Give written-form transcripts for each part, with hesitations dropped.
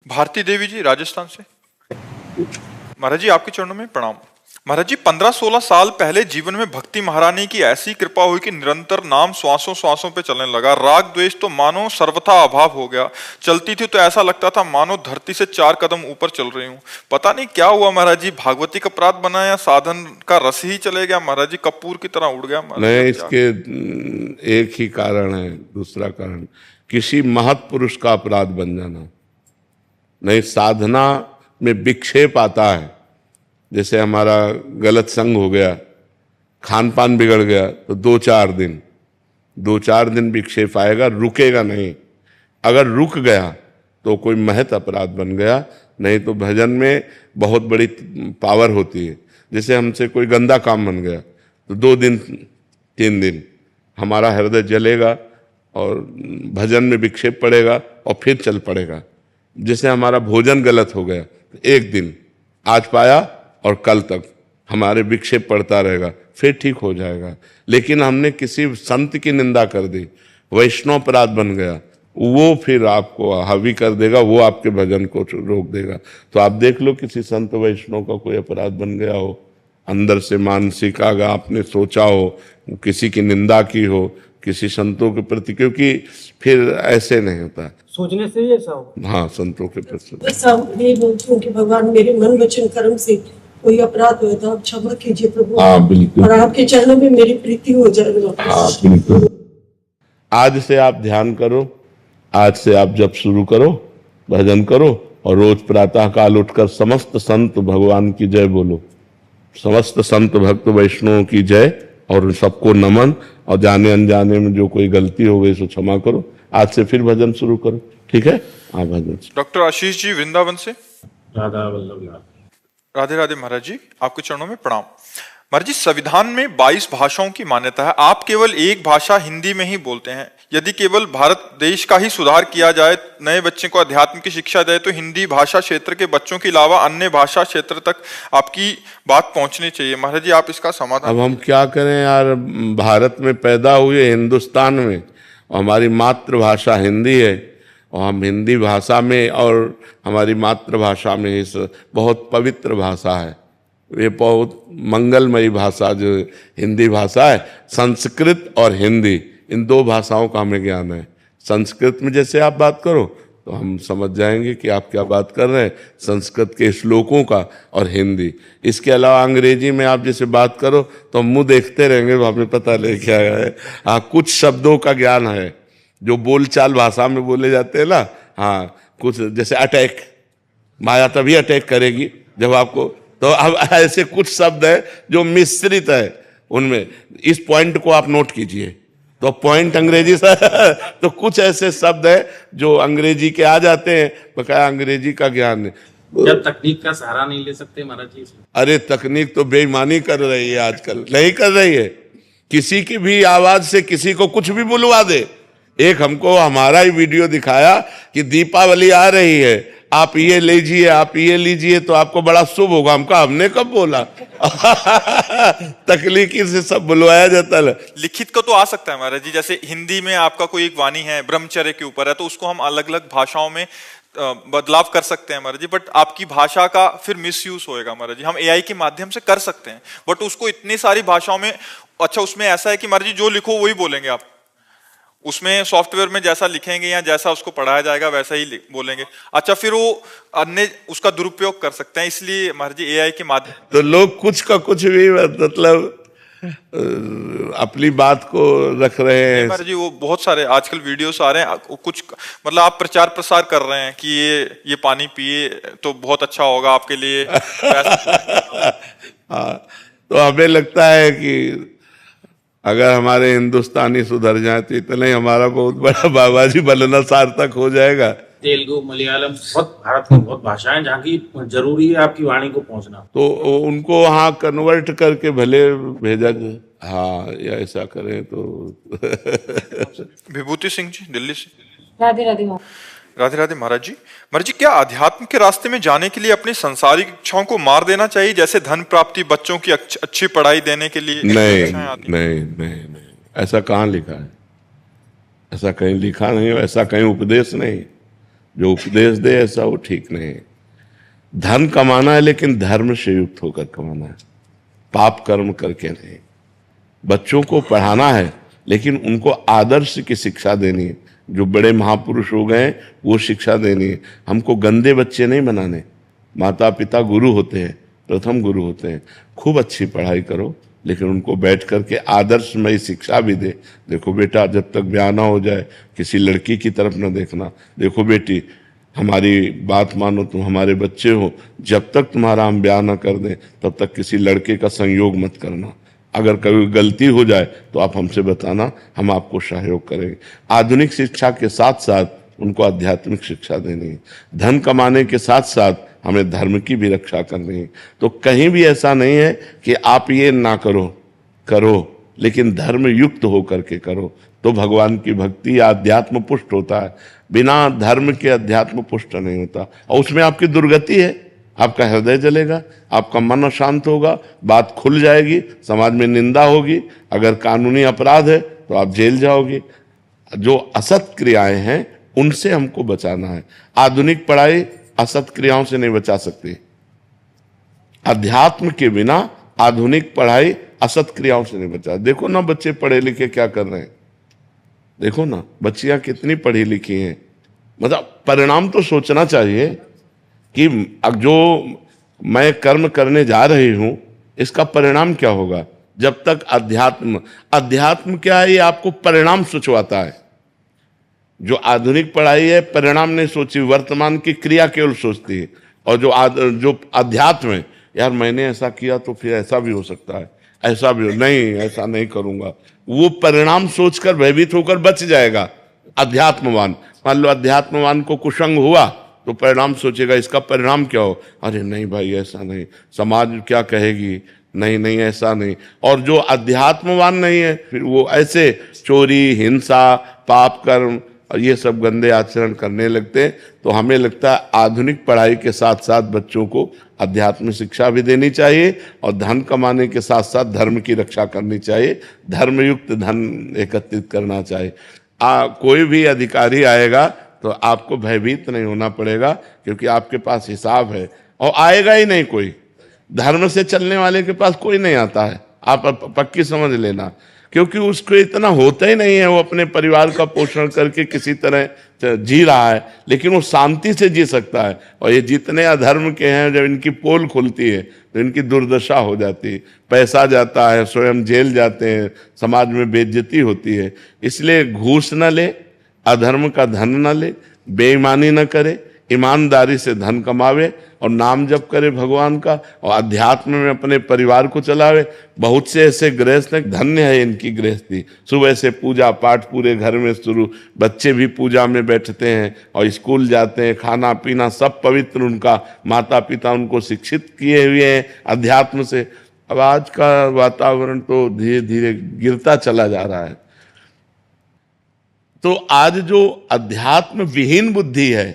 भारती देवी जी राजस्थान से। महाराज जी आपके चरणों में प्रणाम। महाराज जी 15-16 साल पहले जीवन में भक्ति महारानी की ऐसी कृपा हुई कि निरंतर नाम श्वासों श्वासों पे चलने लगा। राग द्वेष तो मानो सर्वथा अभाव हो गया। चलती थी तो ऐसा लगता था मानो धरती से 4 कदम ऊपर चल रही हूँ। पता नहीं क्या हुआ महाराज जी, भागवती का अपराध बना या साधन का रस ही चले गया महाराज जी, कपूर की तरह उड़ गया महाराज नहीं, जी। इसके एक ही कारण है। दूसरा कारण किसी महत् पुरुष का अपराध बन जाना। नहीं, साधना में विक्षेप आता है। जैसे हमारा गलत संग हो गया, खान पान बिगड़ गया, तो 2-4 दिन विक्षेप आएगा, रुकेगा नहीं। अगर रुक गया तो कोई महत अपराध बन गया। नहीं तो भजन में बहुत बड़ी पावर होती है। जैसे हमसे कोई गंदा काम बन गया तो 2 दिन 3 दिन हमारा हृदय जलेगा और भजन में विक्षेप पड़ेगा और फिर चल पड़ेगा। जैसे हमारा भोजन गलत हो गया तो 1 दिन आज पाया और कल तक हमारे विक्षेप पड़ता रहेगा, फिर ठीक हो जाएगा। लेकिन हमने किसी संत की निंदा कर दी, वैष्णव अपराध बन गया, वो फिर आपको हावी कर देगा, वो आपके भजन को रोक देगा। तो आप देख लो किसी संत वैष्णव का कोई अपराध बन गया हो, अंदर से मानसिक आगा आपने सोचा हो, किसी की निंदा की हो किसी संतों के प्रति, क्योंकि फिर ऐसे नहीं होता। सोचने से ही ऐसा होगा। हाँ, संतों के प्रति ऐसा नहीं बोलती हूँ कि भगवान मेरे मन वचन कर्म से कोई अपराध हुआ था, आप क्षमा कीजिए प्रभु। हाँ बिल्कुल, और आपके चरणों में मेरी प्रीति हो जाएगी। हाँ बिल्कुल। आज से आप ध्यान करो, आज से आप जब शुरू करो, भजन करो और रोज प्रातः काल उठकर समस्त संत भगवान की जय बोलो, समस्त संत भक्त वैष्णवों की जय और सबको नमन। और जाने अनजाने में जो कोई गलती हो गई सो क्षमा करो। आज से फिर भजन शुरू करो, ठीक है? हाँ, भजन। डॉक्टर आशीष जी वृंदावन से। राधा वल्लभ। राधे राधे महाराज जी, आपके चरणों में प्रणाम। महाराज जी संविधान में 22 भाषाओं की मान्यता है, आप केवल एक भाषा हिंदी में ही बोलते हैं। यदि केवल भारत देश का ही सुधार किया जाए, नए बच्चे को अध्यात्म की शिक्षा दे, तो हिंदी भाषा क्षेत्र के बच्चों के अलावा अन्य भाषा क्षेत्र तक आपकी बात पहुंचनी चाहिए। महाराज जी आप इसका समाधान। अब हम क्या करें यार, भारत में पैदा हुए, हिंदुस्तान में, हमारी मातृभाषा हिंदी है और हम हिंदी भाषा में और हमारी मातृभाषा में इस बहुत पवित्र भाषा है, ये बहुत मंगलमयी भाषा जो हिंदी भाषा है। संस्कृत और हिंदी इन 2 भाषाओं का हमें ज्ञान है। संस्कृत में जैसे आप बात करो तो हम समझ जाएंगे कि आप क्या बात कर रहे हैं, संस्कृत के श्लोकों का, और हिंदी। इसके अलावा अंग्रेजी में आप जैसे बात करो तो हम मुँह देखते रहेंगे, हमें पता नहीं क्या है। हाँ, कुछ शब्दों का ज्ञान है जो बोलचाल भाषा में बोले जाते हैं ना। हाँ, कुछ जैसे अटैक, माया तभी अटैक करेगी जब आपको, तो अब ऐसे कुछ शब्द है जो मिश्रित है उनमें। इस पॉइंट को आप नोट कीजिए। तो पॉइंट अंग्रेजी से तो कुछ ऐसे शब्द है जो अंग्रेजी के आ जाते हैं, बकाया अंग्रेजी का ज्ञान है। जब तकनीक का सहारा नहीं ले सकते महाराज जी? अरे तकनीक तो बेईमानी कर रही है आजकल, नहीं कर रही है। किसी की भी आवाज से किसी को कुछ भी बुलवा दे। एक हमको हमारा ही वीडियो दिखाया कि दीपावली आ रही है, आप ये लीजिए, आप ये लीजिए तो आपको बड़ा शुभ होगा। हमने कब बोला? तकनीकी से सब बुलवाया जाता है। लिखित का तो आ सकता है महाराज जी, जैसे हिंदी में आपका कोई एक वाणी है ब्रह्मचर्य के ऊपर है, तो उसको हम अलग अलग भाषाओं में बदलाव कर सकते हैं महाराज जी। बट आपकी भाषा का फिर मिसयूज होएगा महाराज जी। हम एआई के माध्यम से कर सकते हैं, बट उसको इतनी सारी भाषाओं में, अच्छा उसमें ऐसा है कि महाराज जी जो लिखो वही बोलेंगे आप, उसमें सॉफ्टवेयर में जैसा लिखेंगे या जैसा उसको पढ़ाया जाएगा वैसा ही बोलेंगे। अच्छा, फिर वो अन्य उसका दुरुपयोग कर सकते हैं, इसलिए महाराज जी एआई के माध्यम। तो लोग कुछ का कुछ भी मतलब अपनी बात को रख रहे हैं महाराज जी। वो बहुत सारे आजकल वीडियोस आ रहे हैं, कुछ मतलब आप प्रचार प्रसार कर रहे हैं कि ये पानी पिए तो बहुत अच्छा होगा आपके लिए। हाँ, तो हमें लगता है कि अगर हमारे हिंदुस्तानी सुधर जाए तो इतना ही हमारा बहुत बड़ा बाबा जी बनना सार्थक हो जाएगा। तेलुगु, मलयालम, बहुत भारत में बहुत भाषाएं जहाँ की जरूरी है आपकी वाणी को पहुंचना, तो उनको वहाँ कन्वर्ट करके भले भेजा जाए। हाँ, या ऐसा करें तो। विभूति सिंह जी दिल्ली से। राधे राधे। राधे राधे महाराज जी। महाराज जी क्या अध्यात्म के रास्ते में जाने के लिए अपनी सांसारिक इच्छाओं को मार देना चाहिए, जैसे धन प्राप्ति, बच्चों की अच्छी पढ़ाई देने के लिए? नहीं नहीं नहीं नहीं, ऐसा कहाँ लिखा है? ऐसा कहीं लिखा नहीं, ऐसा कहीं उपदेश नहीं। जो उपदेश दे ऐसा वो ठीक नहीं है। धन कमाना है लेकिन धर्म से युक्त होकर कमाना है, पाप कर्म करके नहीं। बच्चों को पढ़ाना है लेकिन उनको आदर्श की शिक्षा देनी है, जो बड़े महापुरुष हो गए वो शिक्षा देनी है। हमको गंदे बच्चे नहीं बनाने। माता पिता गुरु होते हैं, प्रथम गुरु होते हैं। खूब अच्छी पढ़ाई करो लेकिन उनको बैठ करके आदर्शमय शिक्षा भी दे। देखो बेटा, जब तक ब्याह ना हो जाए किसी लड़की की तरफ न देखना। देखो बेटी, हमारी बात मानो, तुम हमारे बच्चे हो, जब तक तुम्हारा हम ब्याह ना कर दें तब तक किसी लड़के का संयोग मत करना। अगर कभी गलती हो जाए तो आप हमसे बताना, हम आपको सहयोग करेंगे। आधुनिक शिक्षा के साथ साथ उनको आध्यात्मिक शिक्षा देनी है। धन कमाने के साथ साथ हमें धर्म की भी रक्षा करनी है। तो कहीं भी ऐसा नहीं है कि आप ये ना करो लेकिन धर्म युक्त होकर के करो, तो भगवान की भक्ति अध्यात्म पुष्ट होता है। बिना धर्म के अध्यात्म पुष्ट नहीं होता, और उसमें आपकी दुर्गति है। आपका हृदय जलेगा, आपका मन अशांत होगा, बात खुल जाएगी, समाज में निंदा होगी। अगर कानूनी अपराध है तो आप जेल जाओगे। जो असत क्रियाएं हैं उनसे हमको बचाना है। आधुनिक पढ़ाई असत क्रियाओं से नहीं बचा सकती। अध्यात्म के बिना आधुनिक पढ़ाई असत क्रियाओं से नहीं बचा। देखो ना बच्चे पढ़े लिखे क्या कर रहे हैं, देखो ना बच्चियां कितनी पढ़ी लिखी हैं। मतलब परिणाम तो सोचना चाहिए कि अब जो मैं कर्म करने जा रही हूं इसका परिणाम क्या होगा। जब तक अध्यात्म क्या है, ये आपको परिणाम सोचवाता है। जो आधुनिक पढ़ाई है परिणाम नहीं सोची, वर्तमान की क्रिया केवल सोचती है। और जो अध्यात्म है, यार मैंने ऐसा किया तो फिर ऐसा भी हो सकता है, ऐसा भी हो, नहीं ऐसा नहीं करूंगा, वो परिणाम सोचकर भयभीत होकर बच जाएगा। अध्यात्मवान, मान लो अध्यात्मवान को कुसंग हुआ तो परिणाम सोचेगा, इसका परिणाम क्या हो, अरे नहीं भाई ऐसा नहीं, समाज क्या कहेगी, नहीं ऐसा नहीं। और जो अध्यात्मवान नहीं है फिर वो ऐसे चोरी, हिंसा, पाप कर्म और ये सब गंदे आचरण करने लगते हैं। तो हमें लगता है आधुनिक पढ़ाई के साथ साथ बच्चों को अध्यात्म शिक्षा भी देनी चाहिए और धन कमाने के साथ साथ धर्म की रक्षा करनी चाहिए, धर्मयुक्त धन एकत्रित करना चाहिए। कोई भी अधिकारी आएगा तो आपको भयभीत नहीं होना पड़ेगा, क्योंकि आपके पास हिसाब है, और आएगा ही नहीं कोई। धर्म से चलने वाले के पास कोई नहीं आता है, आप पक्की समझ लेना, क्योंकि उसको इतना होता ही नहीं है। वो अपने परिवार का पोषण करके किसी तरह जी रहा है, लेकिन वो शांति से जी सकता है। और ये जितने अधर्म के हैं, जब इनकी पोल खुलती है तो इनकी दुर्दशा हो जाती है, पैसा जाता है, स्वयं जेल जाते हैं, समाज में बेइज्जती होती है। इसलिए घूस न ले, अधर्म का धन न ले, बेईमानी न करे, ईमानदारी से धन कमावे और नाम जप करे भगवान का, और अध्यात्म में अपने परिवार को चलावे। बहुत से ऐसे गृहस्थ, धन्य है इनकी गृहस्थी। सुबह से पूजा पाठ पूरे घर में शुरू, बच्चे भी पूजा में बैठते हैं और स्कूल जाते हैं, खाना पीना सब पवित्र, उनका माता पिता उनको शिक्षित किए हुए हैं अध्यात्म से। अब आज का वातावरण तो धीरे धीरे गिरता चला जा रहा है। तो आज जो अध्यात्म विहीन बुद्धि है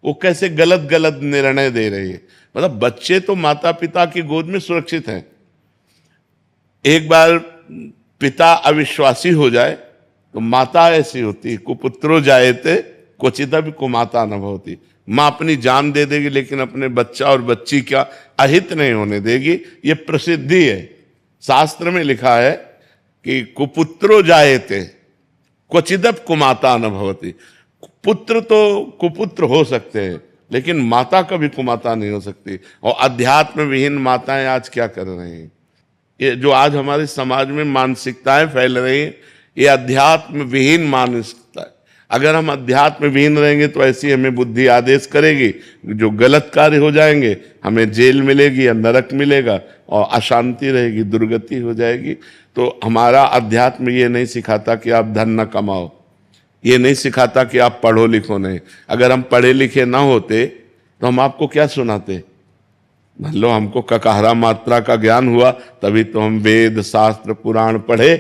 वो कैसे गलत गलत निर्णय दे रही है। मतलब बच्चे तो माता पिता की गोद में सुरक्षित हैं, एक बार पिता अविश्वासी हो जाए तो माता ऐसी होती, कुपुत्रो जायते क्वचिदपि कुमाता न भवति। माँ अपनी जान दे देगी लेकिन अपने बच्चा और बच्ची का अहित नहीं होने देगी। ये प्रसिद्धि है, शास्त्र में लिखा है कि कुपुत्रो जायते क्वचिदपि कुमाता न भवति। पुत्र तो कुपुत्र हो सकते हैं लेकिन माता कभी कुमाता नहीं हो सकती। और अध्यात्म विहीन माताएं आज क्या कर रही हैं, ये जो आज हमारे समाज में मानसिकताएं फैल रही हैं, ये अध्यात्म विहीन मानसिकता है। अगर हम अध्यात्म विहीन रहेंगे तो ऐसी हमें बुद्धि आदेश करेगी, जो गलत कार्य हो जाएंगे हमें जेल मिलेगी या नरक मिलेगा और अशांति रहेगी, दुर्गति हो जाएगी। तो हमारा अध्यात्म ये नहीं सिखाता कि आप धन न कमाओ, ये नहीं सिखाता कि आप पढ़ो लिखो नहीं। अगर हम पढ़े लिखे ना होते तो हम आपको क्या सुनाते। मान लो हमको ककाहरा मात्रा का ज्ञान हुआ तभी तो हम वेद शास्त्र पुराण पढ़े,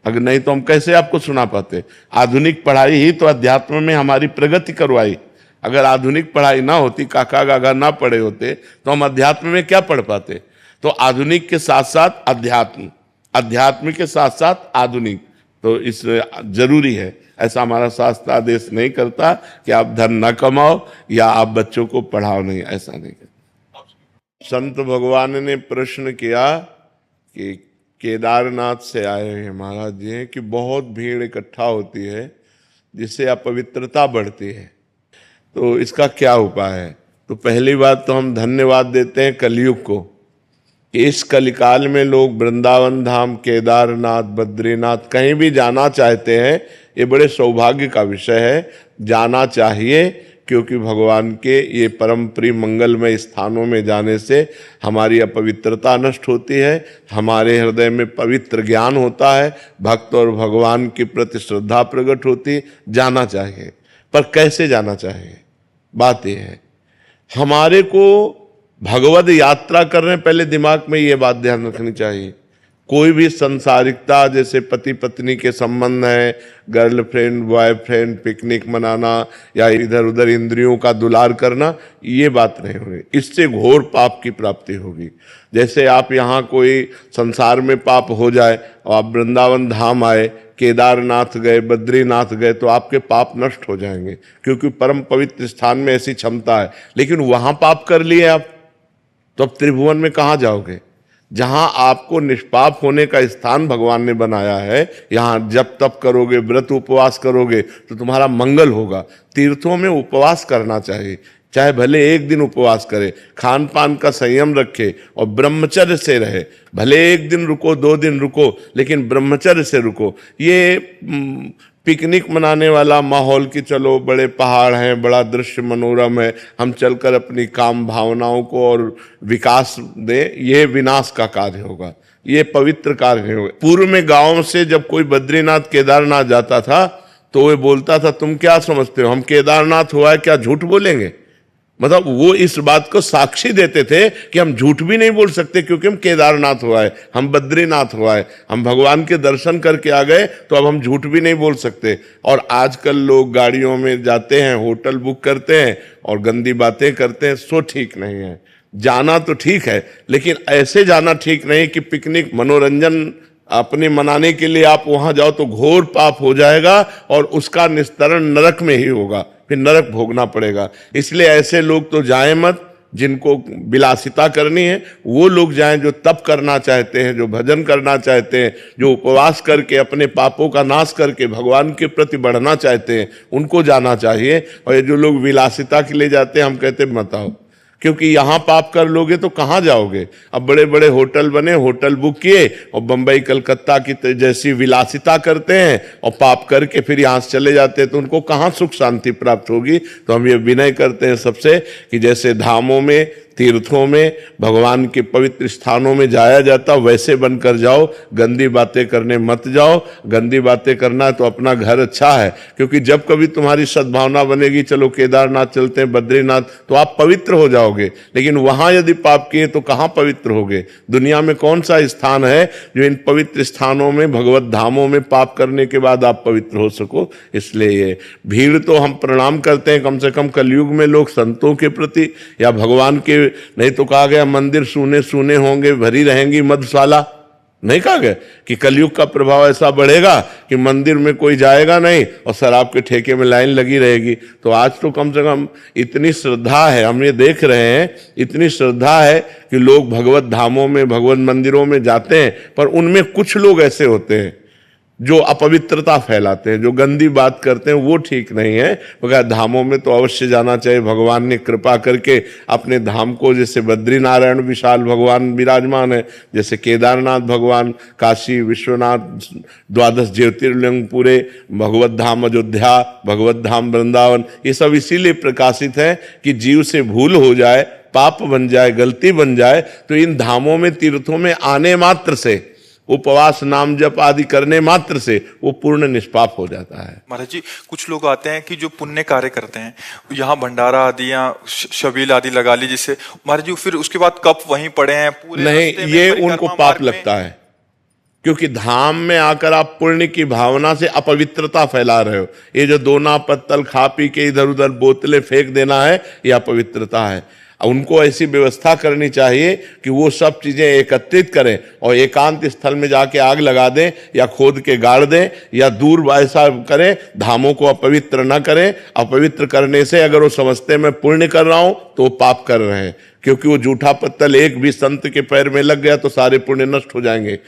अगर नहीं तो हम कैसे आपको सुना पाते। आधुनिक पढ़ाई ही तो अध्यात्म में हमारी प्रगति करवाई। अगर आधुनिक पढ़ाई ना होती, काका गागा ना पढ़े होते तो हम अध्यात्म में क्या पढ़ पाते। तो आधुनिक के साथ साथ अध्यात्म, अध्यात्म के साथ साथ आधुनिक, तो इस जरूरी है। ऐसा हमारा शास्त्र आदेश नहीं करता कि आप धन न कमाओ या आप बच्चों को पढ़ाओ, नहीं, ऐसा नहीं करता। संत भगवान ने प्रश्न किया कि केदारनाथ से आए हैं महाराज जी कि बहुत भीड़ इकट्ठा होती है जिससे अपवित्रता बढ़ती है, तो इसका क्या उपाय है? तो पहली बात तो हम धन्यवाद देते हैं कलयुग को कि इस कलिकाल में लोग वृंदावन धाम, केदारनाथ, बद्रीनाथ कहीं भी जाना चाहते हैं। ये बड़े सौभाग्य का विषय है, जाना चाहिए, क्योंकि भगवान के ये परम प्रिय मंगलमय स्थानों में जाने से हमारी अपवित्रता नष्ट होती है, हमारे हृदय में पवित्र ज्ञान होता है, भक्त और भगवान के प्रति श्रद्धा प्रकट होती। जाना चाहिए, पर कैसे जाना चाहिए? बात यह है, हमारे को भगवद यात्रा कर रहे हैं, पहले दिमाग में ये बात ध्यान रखनी चाहिए। कोई भी संसारिकता, जैसे पति पत्नी के संबंध है, गर्लफ्रेंड बॉयफ्रेंड, पिकनिक मनाना या इधर उधर इंद्रियों का दुलार करना, ये बात नहीं होगी, इससे घोर पाप की प्राप्ति होगी। जैसे आप यहाँ कोई संसार में पाप हो जाए और आप वृंदावन धाम आए, केदारनाथ गए, बद्रीनाथ गए, तो आपके पाप नष्ट हो जाएंगे, क्योंकि परम पवित्र स्थान में ऐसी क्षमता है। लेकिन वहां पाप कर लिए आप, तो अब त्रिभुवन में कहाँ जाओगे? जहां आपको निष्पाप होने का स्थान भगवान ने बनाया है, यहां जब तप करोगे, व्रत उपवास करोगे तो तुम्हारा मंगल होगा। तीर्थों में उपवास करना चाहिए, चाहे भले एक दिन उपवास करे, खान पान का संयम रखे और ब्रह्मचर्य से रहे। भले एक दिन रुको, 2 दिन रुको, लेकिन ब्रह्मचर्य से रुको। ये पिकनिक मनाने वाला माहौल कि चलो बड़े पहाड़ हैं, बड़ा दृश्य मनोरम है, हम चलकर अपनी काम भावनाओं को और विकास दें, ये विनाश का कार्य होगा, ये पवित्र कार्य नहीं होगा। पूर्व में गांव से जब कोई बद्रीनाथ केदारनाथ जाता था तो वे बोलता था, तुम क्या समझते हो हम केदारनाथ हुआ है क्या? झूठ बोलेंगे। मतलब वो इस बात को साक्षी देते थे कि हम झूठ भी नहीं बोल सकते, क्योंकि हम केदारनाथ हुआ है, हम बद्रीनाथ हुआ है, हम भगवान के दर्शन करके आ गए, तो अब हम झूठ भी नहीं बोल सकते। और आजकल लोग गाड़ियों में जाते हैं, होटल बुक करते हैं और गंदी बातें करते हैं, सो ठीक नहीं है। जाना तो ठीक है, लेकिन ऐसे जाना ठीक नहीं कि पिकनिक मनोरंजन अपने मनाने के लिए आप वहां जाओ तो घोर पाप हो जाएगा और उसका निस्तरण नरक में ही होगा, फिर नरक भोगना पड़ेगा। इसलिए ऐसे लोग तो जाएं मत, जिनको विलासिता करनी है वो लोग जाएं, जो तप करना चाहते हैं, जो भजन करना चाहते हैं, जो उपवास करके अपने पापों का नाश करके भगवान के प्रति बढ़ना चाहते हैं, उनको जाना चाहिए। और ये जो लोग विलासिता के लिए जाते हैं, हम कहते मत आओ, क्योंकि यहां पाप कर लोगे तो कहां जाओगे? अब बड़े बड़े होटल बने, होटल बुक किए और बंबई कलकत्ता की जैसी विलासिता करते हैं और पाप करके फिर यहां से चले जाते हैं, तो उनको कहां सुख शांति प्राप्त होगी? तो हम ये विनय करते हैं सबसे कि जैसे धामों में, तीर्थों में, भगवान के पवित्र स्थानों में जाया जाता, वैसे बनकर जाओ, गंदी बातें करने मत जाओ। गंदी बातें करना है तो अपना घर अच्छा है, क्योंकि जब कभी तुम्हारी सद्भावना बनेगी, चलो केदारनाथ चलते हैं, बद्रीनाथ, तो आप पवित्र हो जाओगे। लेकिन वहां यदि पाप किए तो कहां पवित्र होगे? दुनिया में कौन सा स्थान है जो इन पवित्र स्थानों में, भगवत धामों में पाप करने के बाद आप पवित्र हो सको? इसलिए ये भीड़ तो हम प्रणाम करते हैं, कम से कम कलयुग में लोग संतों के प्रति या भगवान के, नहीं तो कहा गया मंदिर सूने सूने होंगे, भरी रहेंगी मधुशाला, नहीं कहा गया कि कलयुग का प्रभाव ऐसा बढ़ेगा कि मंदिर में कोई जाएगा नहीं और शराब के ठेके में लाइन लगी रहेगी। तो आज तो कम से कम इतनी श्रद्धा है, हम ये देख रहे हैं, इतनी श्रद्धा है कि लोग भगवत धामों में, भगवत मंदिरों में जाते हैं, पर उनमें कुछ लोग ऐसे होते हैं जो अपवित्रता फैलाते हैं, जो गंदी बात करते हैं, वो ठीक नहीं है। मगर धामों में तो अवश्य जाना चाहिए। भगवान ने कृपा करके अपने धाम को, जैसे बद्रीनारायण विशाल भगवान विराजमान है, जैसे केदारनाथ भगवान, काशी विश्वनाथ, 12 ज्योतिर्लिंग पूरे, भगवत धाम अयोध्या, भगवत धाम वृंदावन, ये सब इसीलिए प्रकाशित है कि जीव से भूल हो जाए, पाप बन जाए, गलती बन जाए, तो इन धामों में, तीर्थों में आने मात्र से, उपवास नाम जप आदि करने मात्र से वो पूर्ण निष्पाप हो जाता है। महाराज जी, कुछ लोग आते हैं कि जो पुण्य कार्य करते हैं, यहाँ भंडारा आदि या शबील आदि लगा ली, जिससे महाराज जी फिर उसके बाद कप वहीं पड़े हैं पूरे नहीं, ये उनको पाप लगता है, क्योंकि धाम में आकर आप पुण्य की भावना से अपवित्रता फैला रहे हो। ये जो दोना पत्तल खा पी के इधर उधर बोतलें फेंक देना है, ये अपवित्रता है। उनको ऐसी व्यवस्था करनी चाहिए कि वो सब चीजें एकत्रित करें और एकांत स्थल में जाके आग लगा दें या खोद के गाड़ दें या दूर ऐसा करें, धामों को अपवित्र न करें। अपवित्र करने से अगर वो समझते मैं पुण्य कर रहा हूं तो वो पाप कर रहे हैं, क्योंकि वो जूठा पत्तल एक भी संत के पैर में लग गया तो सारे पुण्य नष्ट हो जाएंगे।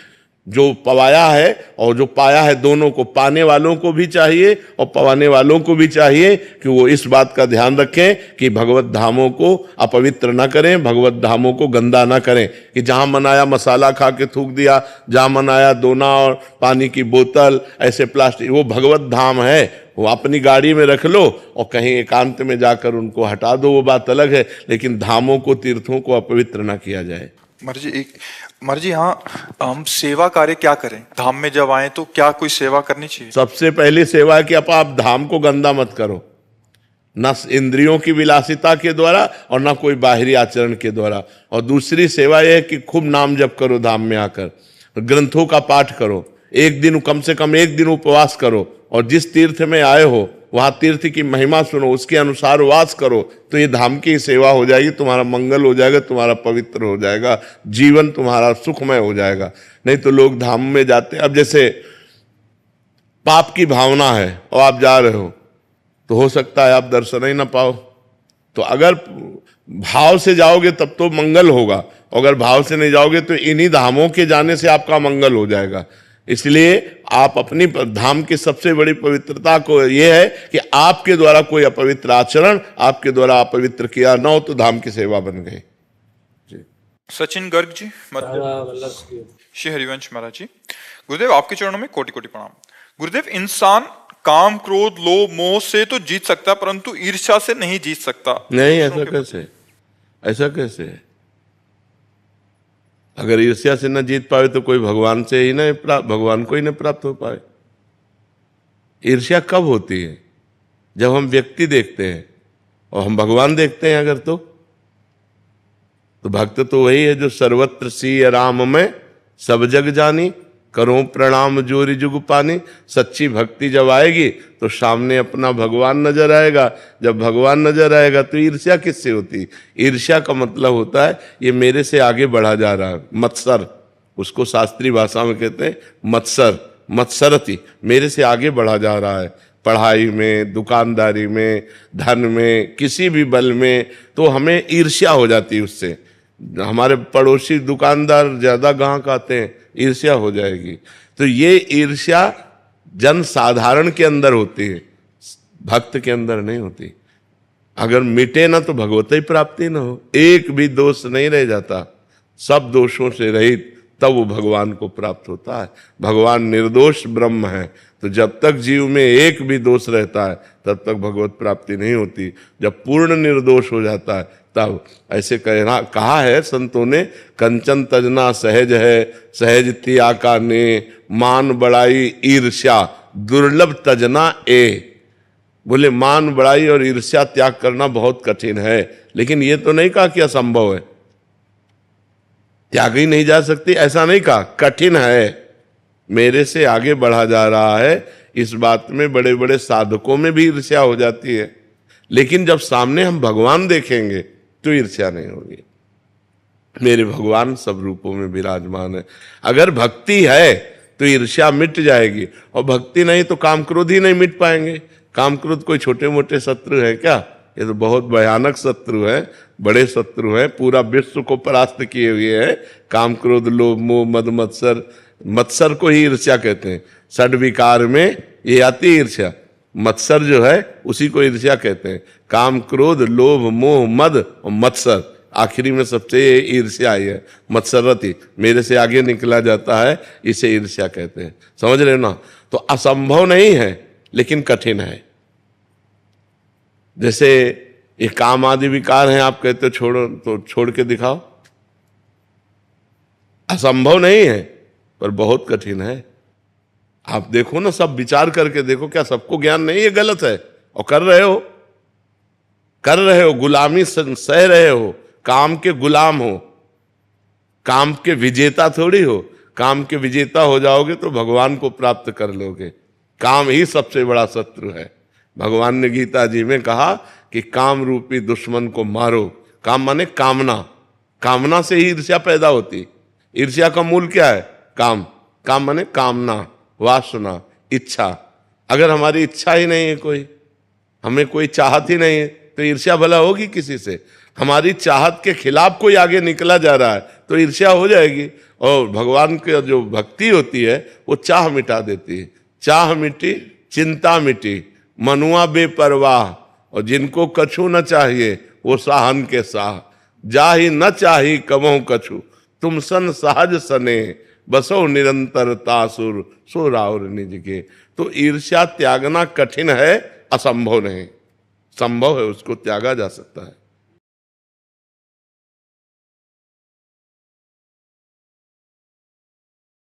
जो पवाया है और जो पाया है, दोनों को, पाने वालों को भी चाहिए और पवाने वालों को भी चाहिए कि वो इस बात का ध्यान रखें कि भगवत धामों को अपवित्र ना करें, भगवत धामों को गंदा ना करें। कि जहां मन आया मसाला खा के थूक दिया, जहां मन आया दोना और पानी की बोतल, ऐसे प्लास्टिक, वो भगवत धाम है, वो अपनी गाड़ी में रख लो और कहीं एकांत में जाकर उनको हटा दो, वो बात अलग है। लेकिन धामों को, तीर्थों को अपवित्र ना किया जाए। महाराज जी यहाँ हम सेवा कार्य क्या करें? धाम में जब आए तो क्या कोई सेवा करनी चाहिए? सबसे पहली सेवा है कि आप धाम को गंदा मत करो, ना इंद्रियों की विलासिता के द्वारा और ना कोई बाहरी आचरण के द्वारा। और दूसरी सेवा यह है कि खूब नाम जप करो, धाम में आकर ग्रंथों का पाठ करो, एक दिन, कम से कम एक दिन उपवास करो, और जिस तीर्थ में आए हो वहां तीर्थ की महिमा सुनो, उसके अनुसार वास करो, तो ये धाम की सेवा हो जाएगी, तुम्हारा मंगल हो जाएगा, तुम्हारा पवित्र हो जाएगा, जीवन तुम्हारा सुखमय हो जाएगा। नहीं तो लोग धाम में जाते, अब जैसे पाप की भावना है और आप जा रहे हो तो हो सकता है आप दर्शन ही ना पाओ। तो अगर भाव से जाओगे तब तो मंगल होगा, अगर भाव से नहीं जाओगे तो इन्हीं धामों के जाने से आपका मंगल हो जाएगा। इसलिए आप अपनी धाम की सबसे बड़ी पवित्रता को यह है कि आपके द्वारा कोई अपवित्र आचरण, आपके द्वारा अपवित्र किया न हो तो धाम की सेवा बन गई। सचिन गर्ग जी, श्री हरिवंश महाराज जी, गुरुदेव आपके चरणों में कोटि कोटि प्रणाम। गुरुदेव, इंसान काम, क्रोध, लोभ, मोह से तो जीत सकता है परंतु ईर्ष्या से नहीं जीत सकता। नहीं, ऐसा कैसे? ऐसा कैसे है? अगर ईर्ष्या से न जीत पाए तो कोई भगवान से ही न प्राप्त, भगवान को ही न प्राप्त हो पाए। ईर्ष्या कब होती है? जब हम व्यक्ति देखते हैं और हम भगवान देखते हैं अगर तो भक्त तो वही है जो सर्वत्र सिय राम में सब जग जानी, करो प्रणाम जोरी जुग पानी। सच्ची भक्ति जब आएगी तो सामने अपना भगवान नजर आएगा। जब भगवान नजर आएगा तो ईर्ष्या किससे होती? ईर्ष्या का मतलब होता है ये मेरे से आगे बढ़ा जा रहा है, मत्सर, उसको शास्त्रीय भाषा में कहते हैं मत्सर, मत्सरति, मेरे से आगे बढ़ा जा रहा है, पढ़ाई में, दुकानदारी में, धन में, किसी भी बल में, तो हमें ईर्ष्या हो जाती है उससे। हमारे पड़ोसी दुकानदार ज्यादा ग्राहक आते हैं, ईर्ष्या हो जाएगी। तो ये ईर्ष्या जन साधारण के अंदर होती है, भक्त के अंदर नहीं होती। अगर मिटे ना तो भगवत ही प्राप्ति ना हो, एक भी दोष नहीं रह जाता, सब दोषों से रहित, तब वो भगवान को प्राप्त होता है। भगवान निर्दोष ब्रह्म है, तो जब तक जीव में एक भी दोष रहता है तब तक भगवत प्राप्ति नहीं होती। जब पूर्ण निर्दोष हो जाता है तब, ऐसे कहा है संतों ने, कंचन तजना सहज है, सहज तिया का ने, मान बड़ाई ईर्ष्या दुर्लभ तजना ए। बोले मान बड़ाई और ईर्ष्या त्याग करना बहुत कठिन है, लेकिन ये तो नहीं कहा कि असंभव है, त्याग ही नहीं जा सकती, ऐसा नहीं कहा, कठिन है। मेरे से आगे बढ़ा जा रहा है, इस बात में बड़े बड़े साधकों में भी ईर्ष्या हो जाती है, लेकिन जब सामने हम भगवान देखेंगे तो ईर्ष्या नहीं होगी। मेरे भगवान सब रूपों में विराजमान है। अगर भक्ति है तो ईर्ष्या मिट जाएगी, और भक्ति नहीं तो काम क्रोध ही नहीं मिट पाएंगे। काम क्रोध कोई छोटे मोटे शत्रु है क्या? ये तो बहुत भयानक शत्रु है, बड़े शत्रु है, पूरा विश्व को परास्त किए हुए है। काम क्रोध लोभ मोह मद मत्सर, मत्सर को ही ईर्ष्या कहते हैं। षड विकार में ये आती है ईर्ष्या, मत्सर जो है उसी को ईर्ष्या कहते हैं। काम क्रोध लोभ मोह मद और मत्सर, आखिरी में सबसे ईर्ष्या आई है, मत्सरति, मेरे से आगे निकला जाता है, इसे ईर्ष्या कहते हैं। समझ रहे हो ना? तो असंभव नहीं है लेकिन कठिन है। जैसे ये काम आदि विकार हैं, आप कहते हो छोड़ो तो छोड़ के दिखाओ, असंभव नहीं है पर बहुत कठिन है। आप देखो ना, सब विचार करके देखो, क्या सबको ज्ञान नहीं? ये गलत है और कर रहे हो, गुलामी सह रहे हो, काम के गुलाम हो, काम के विजेता थोड़ी हो। काम के विजेता हो जाओगे तो भगवान को प्राप्त कर लोगे। काम ही सबसे बड़ा शत्रु है। भगवान ने गीता जी में कहा कि काम रूपी दुश्मन को मारो, काम माने कामना, कामना से ही ईर्ष्या पैदा होती। ईर्ष्या का मूल क्या है? काम। काम माने कामना, वासना, इच्छा। अगर हमारी इच्छा ही नहीं है, कोई हमें कोई चाहत ही नहीं है, तो ईर्ष्या भला होगी किसी से? हमारी चाहत के खिलाफ कोई आगे निकला जा रहा है तो ईर्ष्या हो जाएगी। और भगवान की जो भक्ति होती है वो चाह मिटा देती है। चाह मिटी, चिंता मिटी, मनुआ बेपरवाह। और जिनको कछु न चाहिए वो साहन के साह। जाहि न चाही कबहु कछु, तुम सन सहज सने, बसो निरंतर तासुर सो राउर निज के। तो ईर्ष्या त्यागना कठिन है, असंभव नहीं। संभव है, उसको त्यागा जा सकता है।